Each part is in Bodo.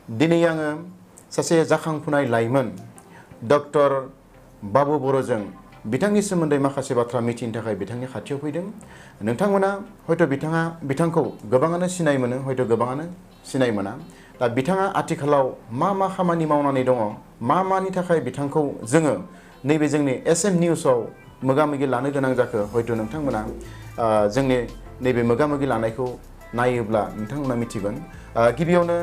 दिनै आङो सासे जाखांफुनाय लाइमोन डक्टर बाबु बर'जों बिथांनि सोमोन्दै माखासे बाथ्रा मिथिनो थाखाय बिथांनि खाथियाव फैदों। नोंथांमोना हयथ' बिथांखौ गोबाङानो सिनाय मोनो, हयथ' गोबाङानो सिनाय मोना। दा बिथाङा आथिखालाव मा खामानि मावनानै दङ, मानि थाखाय बिथांखौ जोङो नैबे जोंनि SM निउसाव मोगा-मोगि लानो गोनां जाखो, हयथ' नोंथांमोना जोंनि नैबे मोगा-मोगि लानायखौ नायोब्ला नोंथांमोना मिथिगोन। गिबियावनो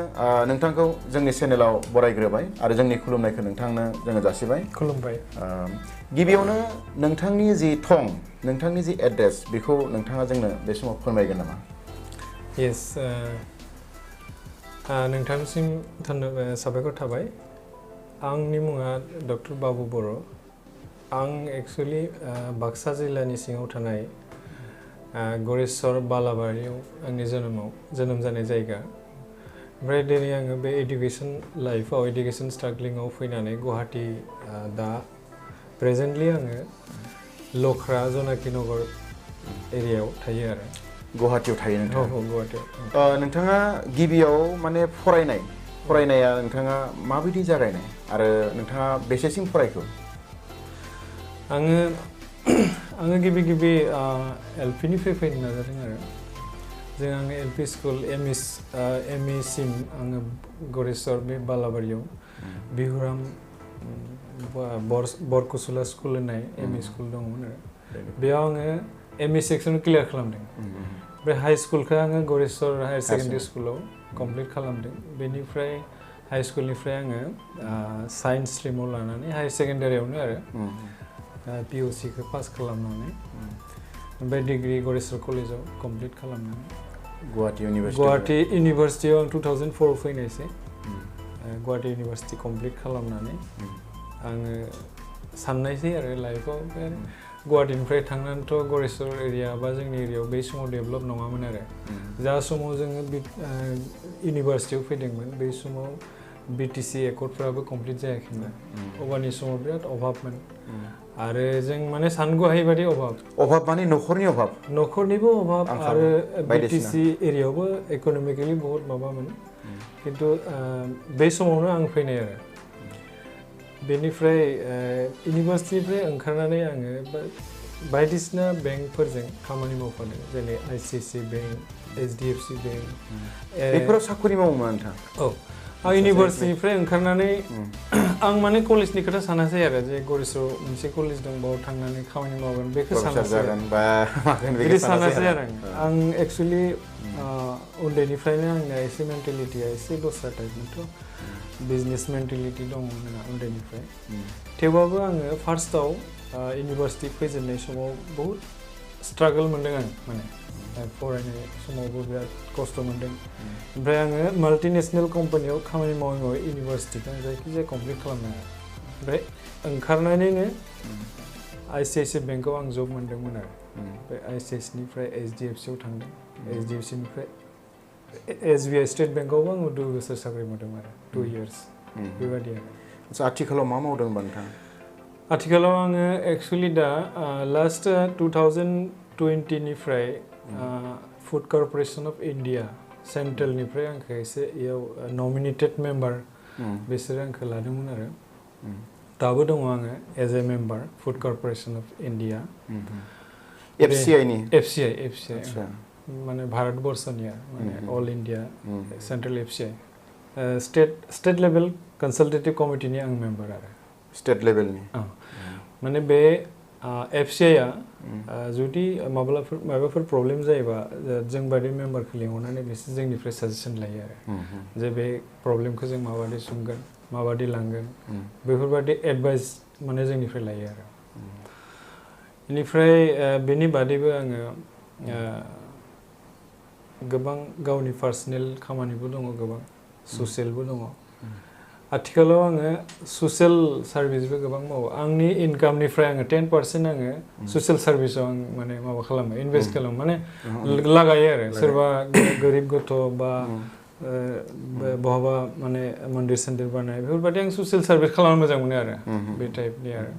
नोंथांखौ जोंनि चेनेलाव बरायग्रोबाय आरो जोंनि खुलुमनायखौ नोंथांनो जोङो जासिबाय। खुलुमबाय। गिबियावनो नोंथांनि जि थं, नोंथांनि जि एड्रेस, बेखौ नोंथाङा जोंनो बे समाव फोरमायगोन नामा? येस, नोंथांनिसिम साबायखर थाबाय। आंनि मुङा डक्टर बाबु बर'। आं एक्सुवेलि बाक्सा जिल्लानि सिङाव थानाय गरेस्वर बालाबारियाव आंनि जोनोम जानाय जायगा। ओमफ्राय दिनै आङो बे एडुकेसन लाइफआव, एडुकेसन स्ट्रागलिंआव फैनानै गुवाहाटि दा प्रेजेन्टलि आङो लख्रा जनाखि नगर एरियायाव थायो आरो। गुवाहाटियाव थायो नोंथाङा? औ, गुवाहाटियाव। नोंथाङा गिबियाव माने फरायनाया नोंथाङा माबायदि जागायनाय आरो नोंथाङा बेसेसिम फरायखो? आङो गिबि LP निफ्राय फैनो नाजादों आरो। आङो LP स्कुल ME सिम आङो गरेस्वर बे बालाबारियाव बिहुराम बरकुसुला स्कुल होननाय ME स्कुल दंमोन आरो। बेयाव आङो ME सेक्सन क्लियार खालामदों। ओमफ्राय हाइ स्कुलखौ आङो गरेस्वर हायार सेकेन्डारि स्कुलाव कमप्लिट खालामदों। बेनिफ्राय हाइ स्कुलनिफ्राय आङो साइन्स स्ट्रिमाव लानानै हायार सेकेन्डारियावनो आरो PUC खौ पास खालामनानै ओमफ्राय डिग्रि गरेस्वर कलेजाव कमप्लिट खालामनानै गुवाहाटि इउनिभार्सिटियाव आं 2004 फैनायसै। गुवाहाटि इउनिभार्सिटि कमप्लिट खालामनानै आङो साननायसै आरो लाइफआव गुवाहाटिनिफ्राय थांनानैथ' गरेस्वर एरिया बा जोंनि एरियायाव बै समाव डेभेलप नङामोन आरो। जा समाव जोङो इउनिभार्सिटियाव फैदोंमोन बै समाव BTC एकर्डफ्राबो कमप्लिट जायाखैमोन। अब्लानि समाव बिराद अभाबमोन आरो जों माने सानग'हायै बायदि अभाब माने न'खरनिबो अभाब आरो BTC एरियायावबो इक'नमिकेलि बहुत माबामोन। खिन्थु बे समावनो आं फैनाय आरो। बेनिफ्राय इउनिभार्सिटिनिफ्राय ओंखारनानै आङो बायदिसिना बेंकफोरजों खामानि मावफादों, जेरै ICICI बेंक, HDFC बेंक। बेफोराव साख्रि मावोमोन नोंथां? औ, आं इउनिभार्सिटिनिफ्राय ओंखारनानै आं माने कलेजनि खोथा सानासै आरो, जे गरेस्वराव मोनसे कलेज दं, बाव थांनानै खामानि मावगोन बेखौ सानासै आरो आं एक्सुवेलि उन्दैनिफ्रायनो आंना एसे मेन्टेलिटिया एसे दस्रा टाइपमोनथ', बिजनेस मेन्टेलिटि दङमोन आंहा उन्दैनिफ्राय। थेवबाबो आङो फार्स्टआव इउनिभार्सिटि फैजेननाय समाव बहुद स्ट्रागल मोनदों आं, माने फरायनाय समावबो बिराद खस्थ' मोनदों। ओमफ्राय आङो माल्टिनेसनेल कम्पानियाव खामानि मावै इउनिभार्सिटिखौ जायखिजाया कमप्लिट खालामनो हाया। ओमफ्राय ओंखारनानैनो ICICI बेंकआव आं जब मोनदोंमोन आरो। ओमफ्राय ICICIनिफ्राय HDFCआव थांदों, HDFCनिफ्राय SBI स्टेट बेंकआवबो आङो 2 बोसोर साख्रि मावदोंमोन आरो, 2 years बेबायदि आरो। आथिखालाव मा मावदों होनबा नोंथाङा? आथिखालाव आङो एक्सुवेलि दा लास्ट 2020निफ्राय फुड कर्प'रेसन अफ इन्डिया सेन्ट्रेलनिफ्राय आंखौ एसे इयाव नमिनेटेड मेम्बार बिसोरो आंखौ लादोंमोन आरो। दाबो दङ आङो as a member food corporation of India. FCI माने भारतबर्षनिया, माने all India central FCI state level consultative कमिटिनि आं मेम्बार आरो। स्टेट लेभेलनि? माने बे FCIआ जुदि माबाफोर प्रब्लेम जायोबा जों बायदि मेम्बारखौ लिंहरनानै बिसोर जोंनिफ्राय साजेसन लायो आरो, जे बे प्रब्लेमखौ जों माबायदि सुंगोन, माबायदि लांगोन, बेफोरबायदि एडभाइस माने जोंनिफ्राय लायो आरो। बेनिफ्राय बेनि बादैबो आङो गोबां गावनि पार्सनेल खामानिबो दङ, गोबां ससियेलबो दङ। आथिखालाव आङो ससियेल सार्भिसबो गोबां मावो। आंनि इनकामनिफ्राय आङो 10% आङो ससियेल सार्भिसाव आं माने माबा खालामो, इनभेस्ट खालामो, माने लागायो आरो। सोरबा गोरिब गथ' बा बहाबा माने मन्दिर सन्दिर बानाय, बेफोरबायदि आं ससियेल सार्भिस खालामनो मोजां मोनो आरो, बे टाइपनि आरो।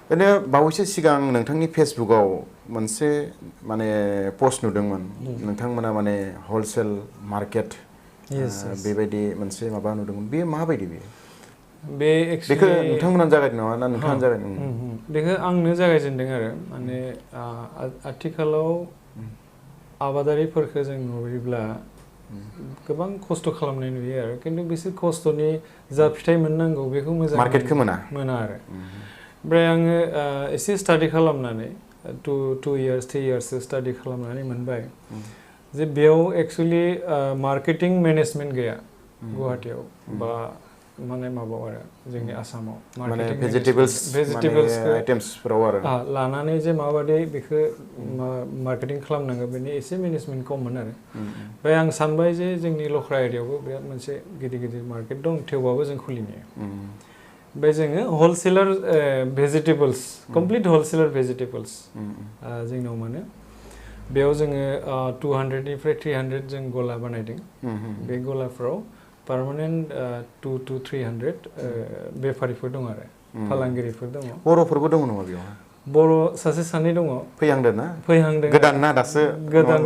ओरैनो बावैसो सिगां नोंथांनि फेसबुकआव मोनसे माने पस्ट नुदोंमोन, नोंथांमोना माने हलसेल मार्केट बेबायदि मोनसे माबा नुदोंमोन बेयो माबायदि बेयो बे बेखौ नोंथांमोनानो जागायदों नामा ना नोंथाङानो जागायदों बेखौ आंनो जागायजेनदों आरो माने आथिखालाव आबादारिफोरखौ जों नुयोब्ला गोबां खस्थ' खालामनाय नुयो आरो खिन्थु बिसोर खस्थ'नि जा फिथाइ मोननांगौ बेखौ मोजां मार्केटखौ मोना आरो ओमफ्राय आङो एसे स्टाडि खालामनानै 2 years 3 years स्टाडि खालामनानै मोनबाय जे बेयाव एक्सुवेलि मार्केटिं मेनेजमेन्ट गैया गुवाहाटियाव बा माने माबाव आरो जोंनि आसामाव माने भेजिटेबल्स आइटेम्सफोराव आरो लानानै जे माबादि बेखौ मार्केटिं खालामनांगौ बेनि एसे मेनेजमेन्ट खममोन आरो ओमफ्राय आं सानबाय जे जोंनि लख्रा एरियायावबो बिराद मोनसे गिदिर मार्केट दं थेवबाबो जों खुलिनो ओमफ्राय जोङो wholesaler vegetables complete wholesaler vegetables जोंनाव मोनो बेयाव जोङो 200निफ्राय 300 जों गला बानायदों बे गलाफ्राव पार्मानेन्ट 2 to 300 बेफारिफोर दं आरो फालांगिरिफोर दङ बर'फोरबो दङ नामा बेयाव बर' सासे सानै दङ फैहांदों ना गोदान ना दासो गोदान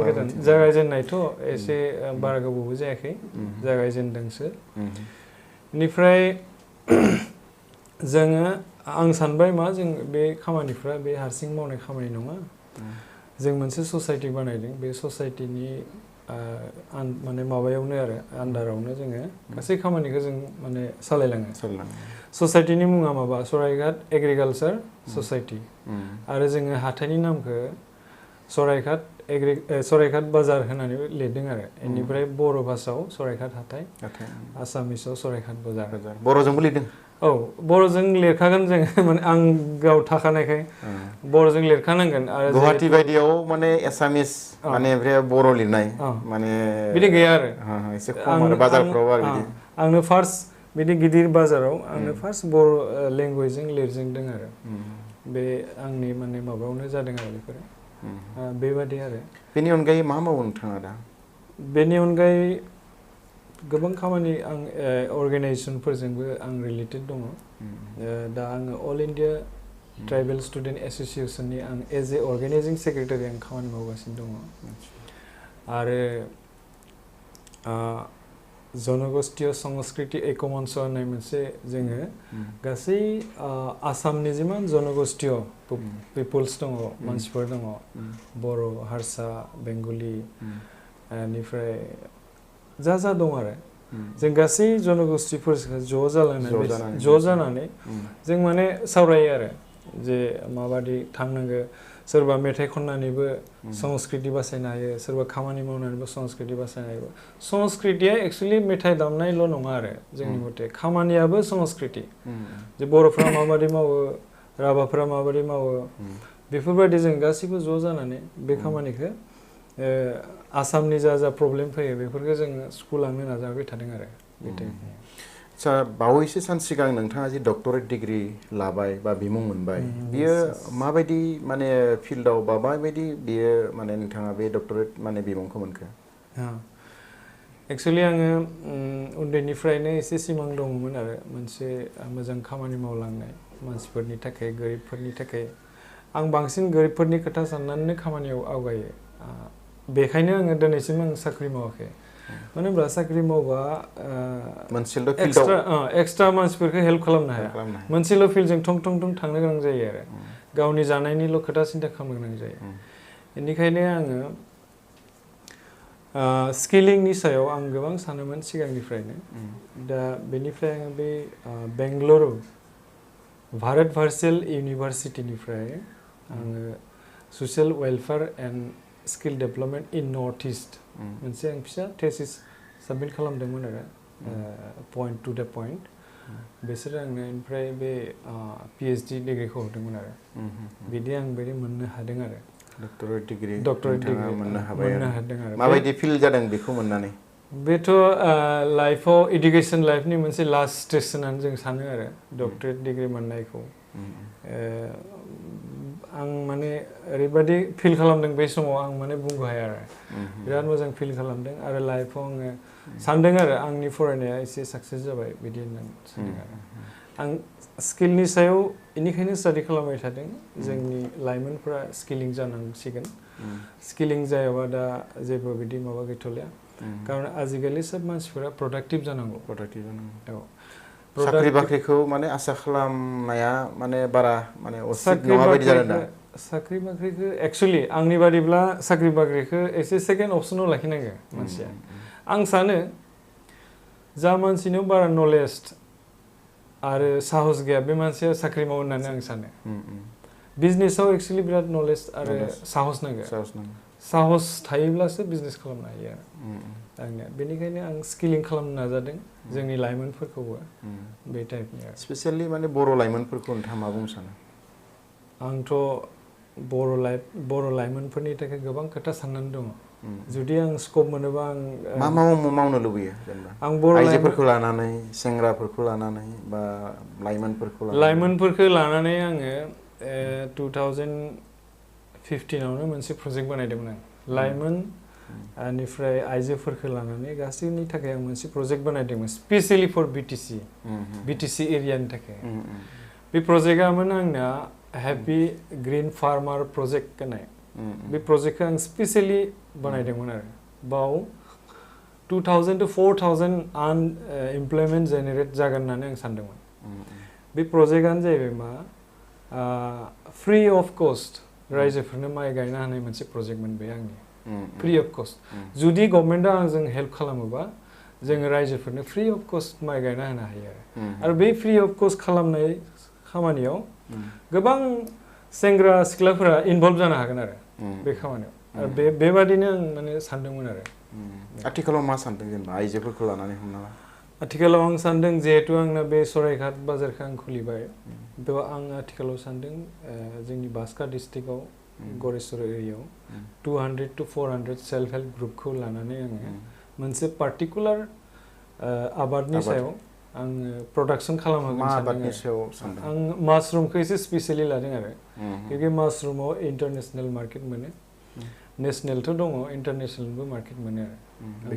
जागायजेननायथ' एसे बारा गोबावबो जायाखै जागायजेनदोंसो बेनिफ्राय जोङो आं सानबाय मा जों बे खामानिफ्रा बे हारसिं मावनाय खामानि नङा जों मोनसे ससाइटि बानायदों बे ससाइटिनि माने माबायावनो आरो आन्दारावनो जोङो गासै खामानिखौ जों माने सालायलाङो ससाइटिनि मुङा माबा सराइघाट एग्रिकालचार ससाइटि आरो जोङो हाथाइनि नामखौ सराइघाट बाजार होननानै लिरदों आरो बेनिफ्राय बर' भाषायाव सराइघाट हाथाइ आसामिसाव सराइघाट बाजार बर'जोंबो लिरदों औ बर'जों लिरखागोन जों माने आं गाव थाखानायखाय बर'जों लिरखानांगोन आरो गुवाहाटि बायदियाव माने एसामिस माने ओमफ्राय बर' लिरनाय माने बिदि गैया आरो एसे खम आरो बाजारफ्राव आरो बिदि आंनो फार्स्ट बिदि गिदिर बाजाराव आंनो फार्स्ट बर' लेंगुवेजजों लिरजेनदों आरो बे आंनि माने माबायावनो जादों आरो बेफोरो बेबादि आरो बेनि अनगायै मा मावो नोंथाङा दा बेनि अनगायै गोबां खामानि आं अर्गेनाइजेसनफोरजोंबो आं रिलेटेड दङ दा आङो अल इन्डिया ट्राइबेल स्टुडेन्ट एस'सिएसननि आं एज ए अर्गेनाइजिं सेक्रेटारि आं खामानि मावगासिनो दङ आरो जनगोष्ठीय संस्कृति एकमन्च होननाय मोनसे जोङो गासै आसामनि जिमान जनगोष्ठीय पिपोल्स दङ मानसिफोर दङ बर' हारसा बेंगलि बेनिफ्राय जा दं आरो जों गासै जनगोष्ठीफोरखौ ज' जानानै जों माने सावरायो आरो जे माबादि थांनांगो सोरबा मेथाइ खननानैबो संस्कृति बासायनो हायो सोरबा खामानि मावनानैबो संस्कृति बासायनो हायो संस्कृतिया एक्सुवेलि मेथाइ दामनायल' नङा आरो जोंनि मथे खामानियाबो संस्कृति जे बर'फ्रा माबादि मावो राभाफ्रा माबादि मावो बेफोरबायदि जों गासैबो ज' जानानै बे खामानिखौ आसामनि जा प्रब्लेम फैयो बेफोरखौ जोङो सुफुंलांनो नाजाबाय थादों आरो आदसा बावैसो सान सिगां नोंथाङा जि डक्टरेट डिग्रि लाबाय बा बिमुं मोनबाय बियो माबायदि माने फिल्डआव बा माबायदि बियो माने नोंथाङा बे डक्टरेट माने बिमुंखौ मोनखो एक्सुवेलि आङो उन्दैनिफ्रायनो एसे सिमां दङमोन आरो मोनसे मोजां खामानि मावलांनाय मानसिफोरनि थाखाय गोरिबफोरनि थाखाय आं बांसिन गोरिबफोरनि खोथा साननानैनो खामानियाव आवगायो बेखायनो आङो दिनैसिम आं साख्रि मावाखै मानो होनब्ला साख्रि मावबा एक्सट्रा मानसिफोरखौ हेल्प खालामनो हाया मोनसेल' फिल्डजों थं थांनो गोनां जायो आरो गावनि जानायनिल' खोथा सिन्था खालामनो गोनां जायो बेनिखायनो आङो स्किलिंनि सायाव आं गोबां सानोमोन सिगांनिफ्रायनो दा बेनिफ्राय आङो बे बेंगलुरु भारत भार्चुवेल इउनिभारसिटिनिफ्राय आङो social welfare and skill development in north east मोनसे आं फिसा थेसिस साबमिट खालामदोंमोन आरो पइन्ट टु द पइन्ट बिसोरो आंनो ओमफ्राय बे पिएइचडि डिग्रिखौ हरदोंमन आरो बिदि आं बिदि मोननो हादों आरो डक्टरेट डिग्रि मोननो हादों आरो माबायदि फिल जादों बेखौ मोननानै बेथ' लाइफआव इडुकेसन लाइफनि मोनसे लास्ट स्टेज होननानै जों सानो आरो डक्टरेट डिग्रि मोननायखौ आं माने ओरैबायदि फिल खालामदों बे समाव आं माने बुंनो हाया आरो बिराद मोजां फिल खालामदों आरो लाइफआव आङो सानदों आरो आंनि फरायनाया एसे साक्सेस जाबाय बिदि होननानै सानदों आरो आं स्किलनि सायाव बेनिखायनो स्टाडि खालामबाय थादों जोंनि लाइमोनफ्रा स्किलिं जानांसिगोन स्किलिं जायाबा दा जेबो बिदि माबा गैथ'लिया खारन आजिखालि सब मानसिफोरा प्रडाक्टिभ जानांगौ औ साख्रि बाख्रिखौ माने आसा खालामनाया माने बारा माने उचित नङा बायदि जादों दा साख्रि बाख्रिखौ एक्चुअली आंनि बादिब्ला साख्रि बाख्रिखौ एसे सेकेन्ड अपसनाव लाखिनांगौ मानसिया आं सानो जा मानसिनाव बारा नलेज आरो साहस गैया बे मानसिया साख्रि मावो होननानै आं सानो बिजनेसाव एक्चुअली बिराद नलेज आरो साहस नांगौ साहस थायोब्लासो बिजनेस खालामनो हायो आरो आंनिया बेनिखायनो आं स्किलिं खालामनो नाजादों जोंनि लाइमोनफोरखौबो बे टाइपनि आरो स्पेसियेलि माने बर' लाइमोनफोरखौ नोंथाङा मा बुंनो सानो आंथ' बर' लाइमोनफोरनि थाखाय गोबां खोथा साननानै दङ जुदि आं स्कप मोनोबा आं मा मावनो लुबैयो जेनेबा आं बर' आइजोफोरखौ लानानै सेंग्राफोरखौ लानानै बा लाइमोनफोरखौ लानानै आङो 2015आवनो मोनसे प्रजेक्ट बानायदोंमोन आं लाइमोन बेनिफ्राय आइजोफोरखौ लानानै गासैनि थाखाय आं मोनसे प्रजेक्ट बानायदोंमोन स्पेसियेलि फर बिटिसि एरियानि थाखाय बे प्रजेक्टआमोन आंना हेपि ग्रीन फार्मार प्रजेक्ट होननाय बे प्रजेक्टखौ आं स्पेसियेलि बानायदोंमोन आरो बाव 2000 to 4000 एमप्लयमेन्ट जेनेरेट जागोन होननानै आं सानदोंमोन बे प्रजेक्टआनो जाहैबाय मा फ्रि अफ कस्ट रायजोफोरनो माइ गायनो हानाय मोनसे प्रजेक्टमोन बे आंनि फ्रि अफ कस्ट जुदि गभर्नमेन्टआ आंजों हेल्प खालामोबा जोङो रायजोफोरनो फ्रि अफ कस्ट माइ गायना होनो हायो आरो बे फ्रि अफ कस्ट खालामनाय खामानियाव गोबां सेंग्रा सिख्लाफोरा इनभल्भ जानो हागोन आरो बे खामानियाव आरो बेबादिनो आं माने सानदोंमोन आरो आथिखालाव मा सानदों जेनेबा आइजोफोरखौ लानानै हमना ला आथिखालाव आं सानदों जिहेतु आंना बे सराइघाट बाजारखौ आं खुलिबाय बेयाव आं आथिखालाव सानदों जोंनि बाक्सा डिस्ट्रिक्टआव गरेस्वर एरियायाव 200 to 400 सेल्फ हेल्प ग्रुपखौ लानानै आङो मोनसे पार्टिकुलार आबादनि सायाव आङो प्रडाक्सन खालामहोगोन सानदों आं मासरुमखौ एसे स्पेसियेलि लादों आरो बे मासरुमाव इन्टारनेसनेल मार्केट मोनो नेसनेलथ' दङ इन्टारनेसनेलबो मार्केट मोनो आरो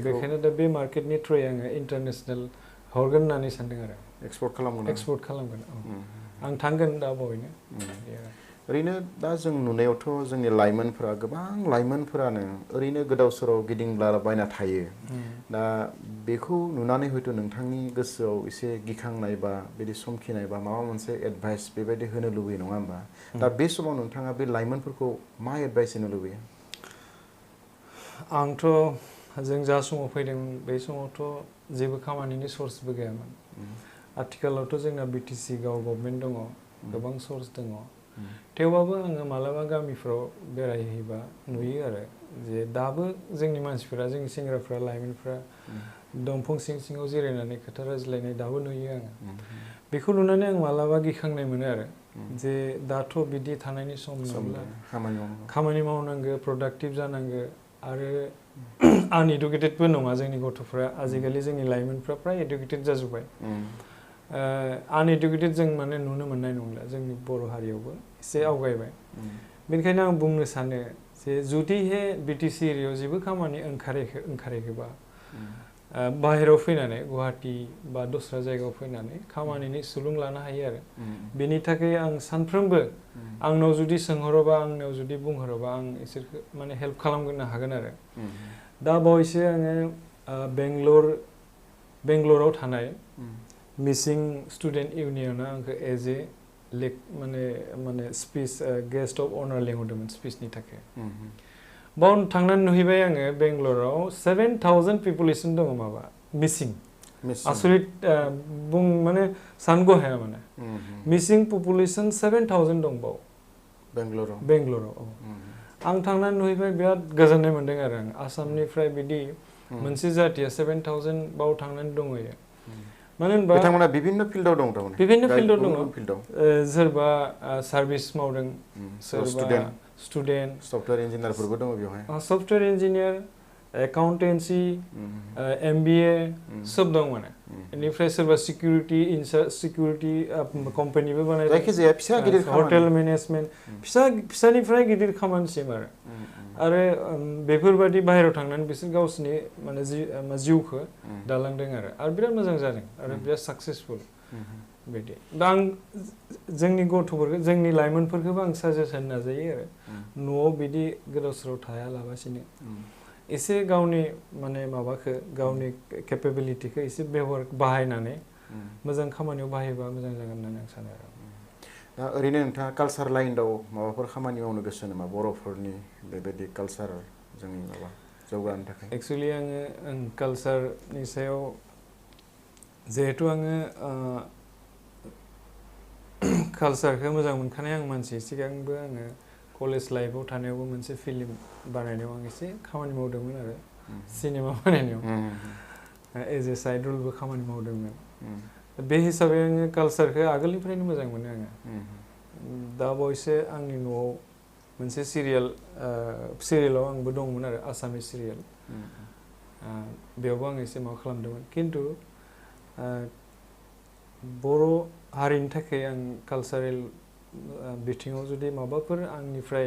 बेखायनो दा बे मार्केटनि थ्रुयै आङो इन्टारनेसनेल हरगोन होननानै सानदों आरो एक्सपर्ट खालामगोन आं थांगोन दा बावैनो ओरैनो दा जों नुनायावथ' जोंनि लाइमोनफोरा गोबां लाइमोनफोरानो ओरैनो गोदाव सोराव गिदिंलाबायना थायो दा बेखौ नुनानै हयथ' नोंथांनि गोसोआव एसे गिखांनाय बा बिदि समखिनाय बा माबा मोनसे एडभाइस बेबायदि होनो लुबैयो नङा होमबा दा बे समाव नोंथाङा बे लाइमोनफोरखौ मा एडभाइस होनो लुबैयो आंथ' जों जा समाव फैदोंमोन बे समावथ' जेबो खामानिनि सर्सबो गैयामोन आथिखालावथ' जोंना बिटिसि गभर्नमेन्ट दङ गोबां सर्स दङ थेवबाबो आङो मालाबा गामिफ्राव बेरायहैबा नुयो आरो जे दाबो जोंनि मानसिफोरा जोंनि सेंग्राफ्रा लाइमोनफ्रा दंफां सिं सिङाव जिरायनानै खोथा रायज्लायनाय दाबो नुयो आङो बेखौ नुनानै आं मालाबा गिखांनाय मोनो आरो जे दाथ' बिदि थानायनि सम नंला खामानि मावनांगौ प्रडाक्टिभ जानांगौ आरो आनइडुकेटेडबो नङा जोंनि गथ'फ्रा आजिखालि जोंनि लाइमोनफ्रा फ्राय इडुकेटेड जाजोब्बाय आनइडुकेटेड जों माने नुनो मोननाय नंला जोंनि बर' हारियावबो एसे आवगायबाय बेनिखायनो आं बुंनो सानो जे जुदिहे बिटिसि एरियायाव जेबो खामानि ओंखाराखैबा बाहेरायाव फैनानै गुवाहाटि बा दस्रा जायगायाव फैनानै खामानिनि सुलुं लानो हायो आरो बेनि थाखाय आं सानफ्रोमबो आंनाव जुदि सोंहरोबा आंनाव जुदि बुंहरोबा आं इसोरखौ माने हेल्प खालामनो हागोन आरो दा बावैसो आङो बेंगलराव थानाय मिसिं स्टुडेन्ट इउनियना आंखौ एज ए माने स्पिच गेस्ट अफ अनार लिंहरदोंमोन स्पिचनि थाखाय बाव थांनानै नुहैबाय आङो बेंगलराव 7000 पपुलेसन दङ माबा मिसिं आसरित माने सानग' हाया माने मिसिं पपुलेसन 7000 दं बाव बेंगलराव आं थांनानै नुहैबाय बिराद गोजोननाय मोन्दों आरो आं आसामनिफ्राय बिदि मोनसे जाथिया 7000 बाव थांनानै दंहैयो मानो होनबा बिथांमोना बिभिन्न फिल्डआव दं थारमाने बिभिन्न फिल्डआव दङ सोरबा सार्भिस मावदों सोरबा स्टुडेन्ट सफ्टवेयर इन्जिनियारफोरबो दङ बेवहाय सफ्टवेयर इन्जिनियार एकाउन्टेन्सि MBA सब दं माने बेनिफ्राय सोरबा सिकिउरिटि कम्पानिबो बानायदों जायखिजाया फिसा गिदिर हटेल मेनेजमेन्ट फिसानिफ्राय गिदिर खामानिसिम आरो बेफोरबायदि बाहेरायाव थांनानै बिसोर गावसोरनि माने जिउखौ दालांदों आरो बिराद मोजां जादों आरो बिराद साक्सेसफुल बिदि दा आं जोंनि गथ'फोरखौ जोंनि लाइमोनफोरखौबो आं साजेस्ट होनो नाजायो आरो न'आव बिदि गोदाव सोराव थायालाबासिनो एसे गावनि माने माबाखौ गावनि केपेबिलिटिखौ एसे बाहायनानै मोजां खामानियाव बाहायबा मोजां जागोन होननानै आं सानो आरो दा ओरैनो नोंथाङा कालसार लाइनआव माबाफोर खामानि मावनो गोसो नामा बर'फोरनि बेबायदि कालसार जोंनि माबा जौगानो थाखाय एक्सुवेलि आङो कालसारनि सायाव जिहेथु आङो कालसारखौ मोजां मोनखानाय आं मानसि सिगांबो आङो कलेज लाइफआव थानायावबो मोनसे फिल्म बानायनायाव आं एसे खामानि मावदोंमोन आरो सिनेमा बानायनायाव एज ए साइड रलबो खामानि मावदोंमोन बे हिसाबै आङो कालसारखौ आगोलनिफ्रायनो मोजां मोनो आङो दा बावैसो आंनि न'आव मोनसे सिरियालाव आंबो दंमोन आरो आसामिस सिरियाल बेयावबो आं एसे माबा खालामदोंमोन खिन्थु बर' हारिनि थाखाय आं कालसारेल बिथिङाव जुदि माबाफोर आंनिफ्राय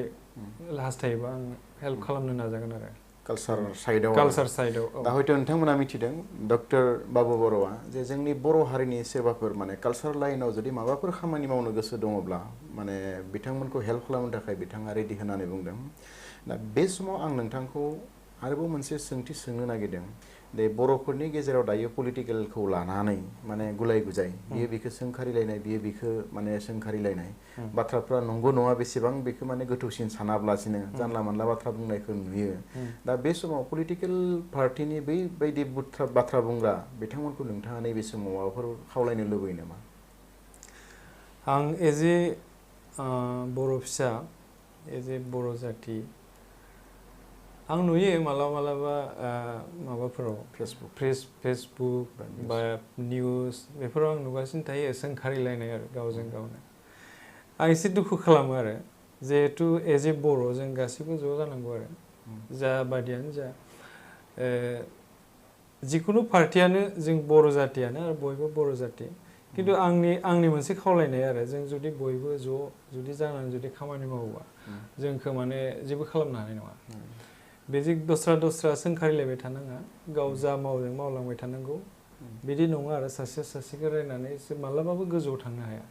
हास्थायोबा आं हेल्प खालामनो नाजागोन आरो कालसार साइडआव दा हयथ' नोंथांमोना मिथिदों डक्टर बाबु बर'आ जे जोंनि बर' हारिनि सोरबाफोर माने कालसार लाइनाव जुदि माबाफोर खामानि मावनो गोसो दङब्ला माने बिथांमोनखौ हेल्प खालामनो थाखाय बिथाङा रेडि होननानै बुंदों दा बे समाव आं नोंथांखौ आरोबाव मोनसे सोंथि सोंनो नागिरदों दे बर'फोरनि गेजेराव दायो पलिटिकेलखौ लानानै माने गुलाय गुजाय बियो बिखौ सोंखारिलायनाय बियो बिखौ माने सोंखारिलायनाय बाथ्राफ्रा नंगौ नङा बेसेबां बेखौ माने गोथौसिन सानाब्लासिनो जानला मानला बाथ्रा बुंनायखौ नुयो दा बे समाव पलिटिकेल पार्टिनि बैबायदि बाथ्रा बुंग्रा बिथांमोनखौ नोंथाङा नैबे समाव माबाफोर खावलायनो लुबैयो नामा आं एज ए बर' फिसा एज ए बर' जाथि आं नुयो मालाबा माबाफोराव फेसबुक बा निउस बेफोराव आं नुगासिनो थायो सोंखारिलायनाय आरो गावजों गावनो आं एसे दुखु खालामो आरो जिहेथु एज ए बर' जों गासैबो ज' जानांगौ आरो जा बादियानो जा जिखुनु पार्टियानो जों बर' जातियानो आरो बयबो बर' जाति खिन्थु आंनि मोनसे खावलायनाय आरो जों जुदि बयबो जुदि जानानै जुदि खामानि मावोबा जोंखौ माने जेबो खालामनो हानाय नङा बेजों दस्रा सोंखारिलायबाय थानाङा गाव जा मावदों मावलांबाय थानांगौ बिदि नङा आरो सासेया सासेखौ रायनानै मालाबाबो गोजौआव थांनो हाया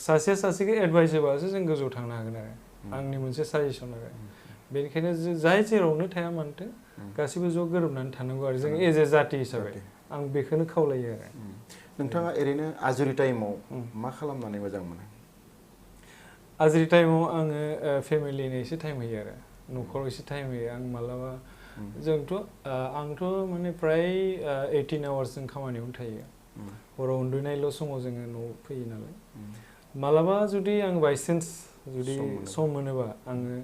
सासेया सासेखौ एडभाइस होबासो जों गोजौआव थांनो हागोन आरो आंनि मोनसे साजेसन आरो बेनिखायनो जाय जेरावनो थाया मानोथों गासिबो ज' गोरोबनानै थानांगौ आरो जों एज ए जाति हिसाबै आं बेखौनो खावलायो आरो नोंथाङा ओरैनो आजिरि टाइमाव मा खालामनानै मोजां मोनो आजिरि टाइमाव आङो फेमिलिनो एसे टाइम होयो आरो न'खराव एसे टाइम होयो आं मालाबा आंथ' माने फ्राय 18 आवार्स जों खामानियावनो थायो हराव उन्दुनायल' समाव जोङो न'आव फैयो नालाय मालाबा जुदि आं बायसान्स जुदि सम मोनोबा आङो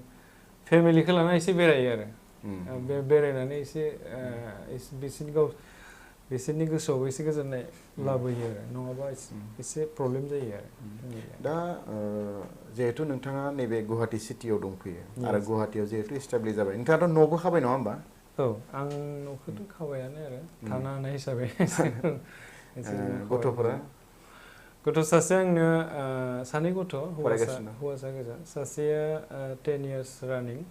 फेमिलिखौ लाना एसे बेरायो आरो बेरायनानै एसे बिसोरनि गोसोआवबो एसे गोजोननाय लाबोयो आरो नङाबा एसे प्रब्लेम जायो आरो दा जिहेथु नोंथाङा नैबे गुवाहाटि सिटियाव दंफैयो आरो गुवाहाटियाव जिहेतु इस्टाब्लिश जाबाय नोंथाङाथ' न'बो खाबाय नङा होमबा औ आं न'खौथ' खाबायानो आरो थानो हानाय हिसाबै गथ'फोरा गथ' सासे आंनो सानै गथ' हौवासा गोजा सासेया 10 years रानिं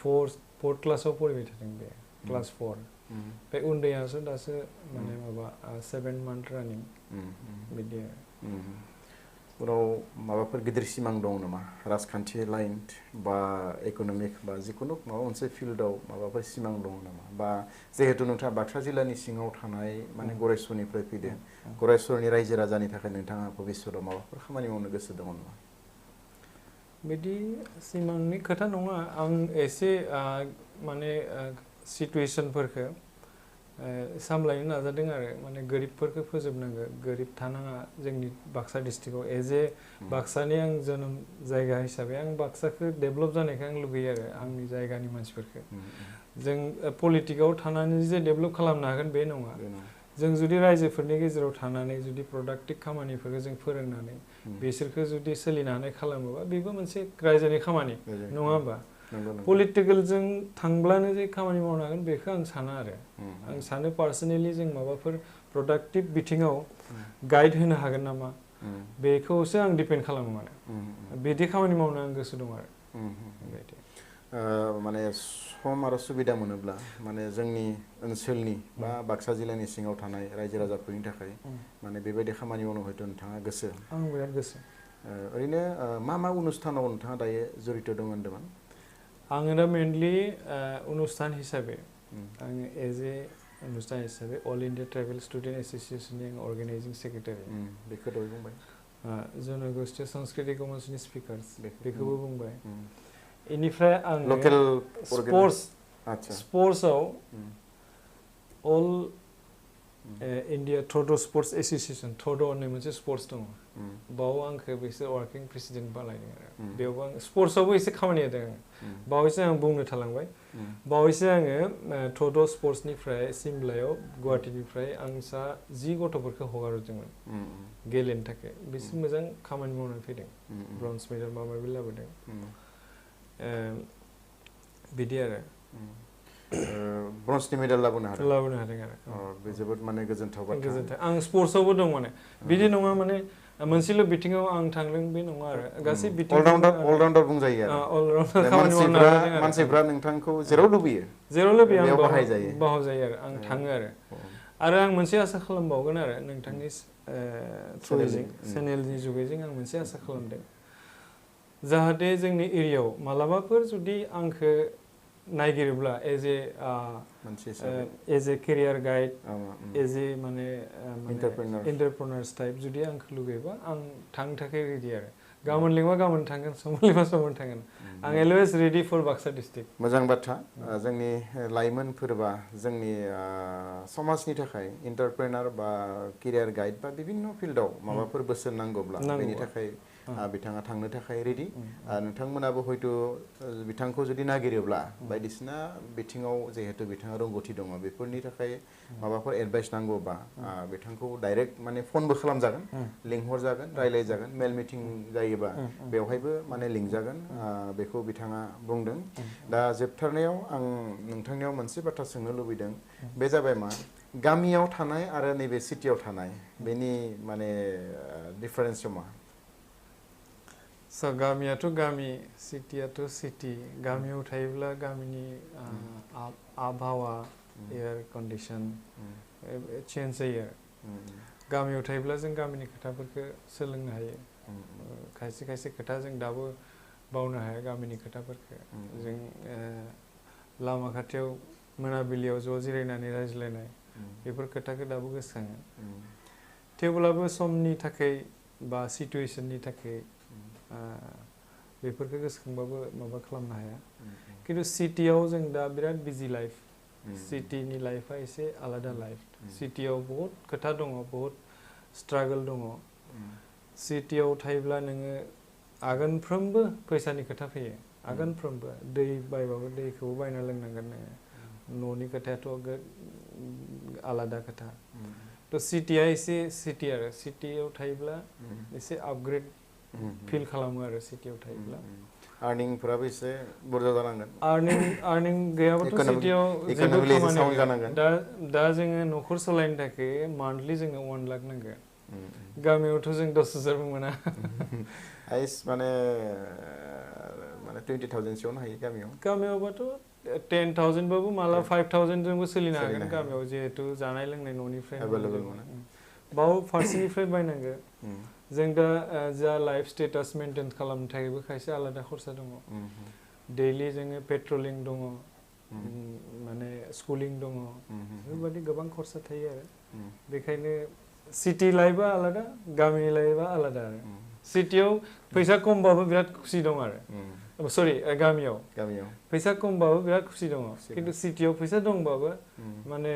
4th क्लासाव फरायबाय थादों बे क्लास 4 बे उन्दैयासो दासो माने माबा 7 month रानिं बिदि उनाव माबाफोर गिदिर सिमां दं नामा राजखान्थि लाइन बा इक'नमिक बा जिखुनु माबा मोनसे फिल्डआव माबाफोर सिमां दं नामा बा जिहेतु नोंथाङा बाक्सा जिल्लानि सिङाव थानाय माने गरेस्वरनिफ्राय फैदों गरेस्वरनि रायजो राजानि थाखाय नोंथाङा भबिष्यतआव माबाफोर खामानि मावनो गोसो दङ नामा बिदि सिमांनि खोथा नङा आं एसे माने सिटुवेसनफोरखौ सामलायनो नाजादों आरो माने गोरिबफोरखौ फोजोबनांगौ गोरिब थानाङा जोंनि बाक्सा डिस्ट्रिक्टआव एज ए बाक्सानि आं जोनोम जायगा हिसाबै आं बाक्साखौ डेभेलप जानायखौ आं लुगैयो आरो आंनि जायगानि मानसिफोरखौ जों पलिटिकआव थानानै जे डेभेलप खालामनो हागोन बे नङा जों जुदि रायजोफोरनि गेजेराव थानानै जुदि प्रडाक्टिभ खामानिफोरखौ जों फोरोंनानै बिसोरखौ जुदि सोलिनो हानाय खालामोबा बेबो मोनसे रायजोनि खामानि नङा होमबा पलिटिकेलजों थांब्लानो जे खामानि मावनो हागोन बेखौ आं साना आरो आं सानो पार्सनेलि जों माबाफोर प्रडाक्टिभ बिथिङाव गाइड होनो हागोन नामा बेखौसो आं डिपेन्ड खालामो माने बिदि खामानि मावनो आं गोसो दं आरो माने सम आरो सुबिदा मोनोब्ला माने जोंनि ओनसोलनि बा बाक्सा जिल्लानि सिङाव थानाय रायजो राजाफोरनि थाखाय माने बेबायदि खामानि मावनो हयथ' नोंथाङा गोसो आं बिराद गोसो ओरैनो मा अनुस्थानाव नोंथाङा दायो जड़ित दं होनदोंमोन आङो दा मेनलि अनुस्थान हिसाबै आङो एज ए अनुस्थान हिसाबै अल इन्डिया ट्राइबेल स्टुडेन्ट एस'सिएशननि अर्गेनाइजिं सेक्रेटारि बेखौ दहाय बुंबाय जनगोष्ठी सांस्कृतिक कमन्सनि स्पिकार्स बेखौबो बुंबाय बेनिफ्राय आङो लकेल स्पर्ट्सआव अल इन्डिया थ्र'ड' स्पर्ट्स एस'सिएशन थ्र'ड' होननाय मोनसे स्पर्ट्स दङ बाव आंखौ बिसोर वार्किं प्रेसिडेन्ट बानायदों आरो बेयावबो आं स्पर्ट्सआवबो एसे खामानि होदों आङो बावैसो आं बुंनो थालांबाय बावैसो आङो थ्र'ड' स्पर्ट्सनिफ्राय सिमलायाव गुवाहाटीनिफ्राय आं 10 गथ'फोरखौ हगारहरदोंमोन गेलेनो थाखाय बिसोर मोजां खामानि मावनानै फैदों ब्रन्ज मेडेल माबा माबि लाबोदों बिदि आरो ब्रन्जनि मेडेल लाबोनो हादों आरो बे जोबोद माने गोजोनथाव बाथ्रा आं स्पर्ट्सआवबो दं माने बिदि नङा माने मोनसेल' बिथिङाव आं थांदों बे नङा आरो गासै अलराउन्डार बुंजायो आरो मानसिफ्रा नोंथांखौ जेराव लुबैयो आं बाहायजायो आरो आं थाङो आरो आं मोनसे आसा खालामबावगोन आरो नोंथांनि थ्रुयैजों चेनेलनि जुगैजों आं मोनसे आसा खालामदों जाहाथे जोंनि एरियायाव मालाबाफोर जुदि आंखौ नायगिरोब्ला as a career guide as a माने एन्टारप्रेनार्स टाइप जुदि आंखौ लुगैबा आं थांनो थाखाय रेडि आरो गाबोन लिंबा गाबोन थांगोन समोन लिंबा समोन थांगोन आं always ready for Baksa district मोजां बाथ्रा जोंनि लाइमोनफोरबा जोंनि समाजनि थाखाय एन्टारप्रेनार बा केरियार गाइड बा बिभिन्न फिल्डआव माबाफोर बोसोन नांगौब्ला बेनि थाखाय बिथाङा थांनो थाखाय रेडि नोंथांमोनाबो हयथ' बिथांखौ जुदि नागिरोब्ला बायदिसिना बिथिङाव जिहेतु बिथाङा रोंगौथि दङ बेफोरनि थाखाय माबाफोर एडभाइस नांगौबा बिथांखौ डाइरेक्ट माने फनबो खालामजागोन लिंहरजागोन रायलायजागोन मेल मिटिं जायोबा बेवहायबो माने लिंजागोन बेखौ बिथाङा बुंदों दा जोबथारनायाव आं नोंथांनियाव मोनसे बाथ्रा सोंनो लुबैदों बे जाबाय मा गामियाव थानाय आरो नैबे सिटियाव थानाय बेनि माने डिफारेन्सआ मा गामियाथ' गामि सिटियाथ' सिटि गामियाव थायोब्ला गामिनि आबहावा एयार कन्डिसन चेन्ज जायो आरो गामियाव थायोब्ला जों गामिनि खोथाफोरखौ सोलोंनो हायो खायसे खायसे खोथा जों दाबो बावनो हाया गामिनि खोथाफोरखौ जों लामा खाथियाव मोनाबिलियाव ज' जिरायनानै रायज्लायनाय बेफोर खोथाखौ दाबो गोसोखाङो थेवब्लाबो समनि थाखाय बा सिटुवेसननि थाखाय बेफोरखौ गोसोखांबाबो माबा खालामनो हाया खिन्थु सिटियाव जों दा बिराद बिजि लाइफ सिटिनि लाइफआ एसे आलादा लाइफ सिटियाव बहुत खोथा दङ बहुत स्ट्रागोल दङ सिटियाव थायोब्ला नोङो आगानफ्रोमबो फैसानि खोथा फैयो आगानफ्रोमबो दै बायबाबो दैखौबो बायना लोंनांगोन नोङो न'नि खोथायाथ' आलादा खोथा थ' सिटिया एसे सिटि आरो सिटियाव थायोब्ला एसे आपग्रेड फिल खालामो आरो सिटियाव थायोब्ला आर्निंफोराबो एसे बुरजा जानांगोन आर्निं गैयाबाथ' सिटियाव जेबो खामानि दा जोङो न'खर सालायनो थाखाय मान्थलि जोङो 1 लाख नांगोन गामियावथ' जों 10,000 मोना माने 20,000 सोआवनो हायो गामियावबाथ' 10,000 बाबो माला 5,000 जोंबो सोलिनो हागोन गामियाव जिहेतु जानाय लोंनाय न'निफ्राय बाव फारसेनिफ्राय बायनांगोन जों दा जा लाइफ स्टेटास मेनटेन खालामनो थाखायबो खायसे आलादा खरसा दङ डेइलि जोङो पेट्रलिं दङ माने स्कुलिं दङ बेफोरबायदि गोबां खरसा थायो आरो बेखायनो सिटि लाइफआ आलादा गामिनि लाइफआ आलादा आरो सिटियाव फैसा खमबाबो बिराद खुसि दं आरो सरि गामियाव फैसा खमबाबो बिराद खुसि दङ खिन्थु सिटियाव फैसा दंबाबो माने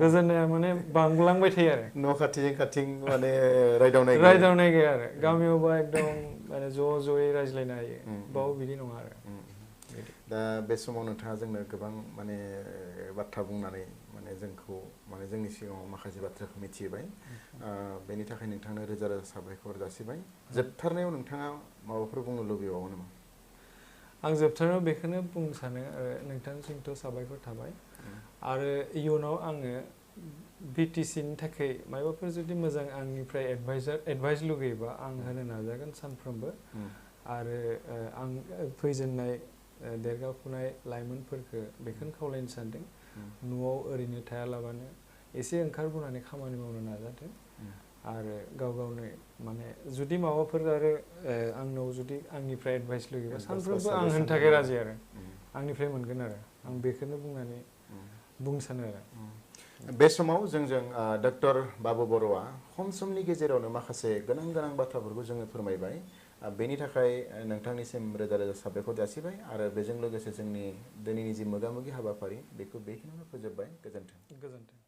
गोजोननाया माने बांलांबाय थायो आरो न' खाथिजों खाथिं माने रायदावनाय गैया आरो गामियावबा एकदम माने ज'यै रायज्लायनो हायो बाव बिदि नङा आरो दा बे समाव नोंथाङा जोंनो गोबां माने बाथ्रा बुंनानै माने जोंखौ माने जोंनि सिगाङाव माखासे बाथ्राखौ मिथिहोबाय बेनि थाखाय नोंथांनो रोजा रोजा साबायखर जासिबाय जोबथारनायाव नोंथाङा माबाफोर बुंनो लुबैबावो नामा आं जोबथारनायाव बेखौनो बुंनो सानो नोंथांसिमथ' साबायखर थाबाय आरो इयुनाव आङो बिटिसिनि थाखाय माबाफोर जुदि मोजां आंनिफ्राय एडभाइस लुगैयोबा आं होनो नाजागोन सानफ्रोमबो आरो आं फैजेननाय देरगाफुनाय लाइमोनफोरखौ बेखौनो खावलायनो सानदों न'आव ओरैनो थायालाबानो एसे ओंखारबोनानै खामानि मावनो नाजादों आरो गाव गावनो माने जुदि माबाफोर आरो आंनाव जुदि आंनिफ्राय एडभाइस लुगैबा सानफ्रोमबो आं होनो थाखाय राजि आरो आंनिफ्राय मोनगोन आरो आं बेखौनो बुंनानै बुंनो सानो आरो बे समाव जोंजों डक्टर बाबु बर'आ खम समनि गेजेरावनो माखासे गोनां गोनां बाथ्राफोरखौ जोङो फोरमायबाय बेनि थाखाय नोंथांनिसिम रोजा रोजा साबायखर जासिबाय आरो बेजों लोगोसे जोंनि दिनैनि जि मोगा मोगि हाबाफारि बेखौ बेखिनियावनो फोजोबबाय गोजोन्थों। गोजोन्थों।